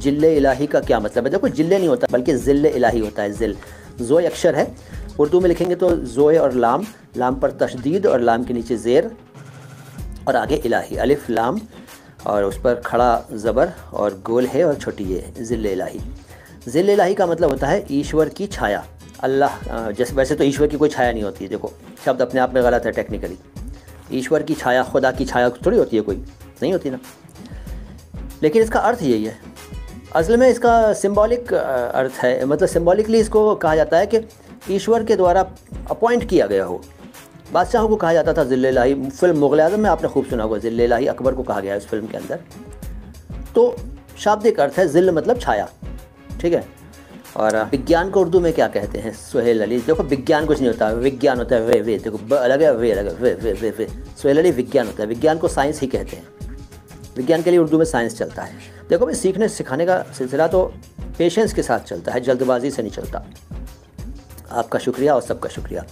जिल्ले इलाही का क्या मतलब है? देखो जिल्ले नहीं होता बल्कि ज़िल्ले इलाही होता है। ज़िल ज़ोए अक्षर है, उर्दू में लिखेंगे तो ज़ोए और लाम, लाम पर तशदीद और लाम के नीचे ज़ेर और आगे इलाही, अलिफ लाम और उस पर खड़ा ज़बर और गोल है और छोटी ये ज़िल्ले इलाही। ज़िल्ले इलाही का मतलब होता है ईश्वर की छाया। अल्लाह जैसे वैसे तो ईश्वर की कोई छाया नहीं होती है, देखो शब्द अपने आप में गलत है टेक्निकली। ईश्वर की छाया, खुदा की छाया थोड़ी होती है, कोई नहीं होती ना, लेकिन इसका अर्थ यही है। असल में इसका सिंबॉलिक अर्थ है, मतलब सिंबॉलिकली इसको कहा जाता है कि ईश्वर के द्वारा अपॉइंट किया गया हो। बादशाहों को कहा जाता था ज़िल्ले इलाही। फिल्म मुग़ल आज़म में आपने खूब सुना होगा, ज़िल्ले इलाही अकबर को कहा गया है उस फिल्म के अंदर। तो शाब्दिक अर्थ है ज़िल मतलब छाया, ठीक है। और विज्ञान को उर्दू में क्या कहते हैं? सुहेल अली। देखो विज्ञान कुछ नहीं होता, विज्ञान होता है वे। देखो ब अलग है, वे अलग है, वे। सुहेल अली विज्ञान होता है, विज्ञान को साइंस ही कहते हैं। विज्ञान के लिए उर्दू में साइंस चलता है। देखो भाई, सीखने सिखाने का सिलसिला तो पेशेंस के साथ चलता है, जल्दबाजी से नहीं चलता। आपका शुक्रिया और सबका शुक्रिया।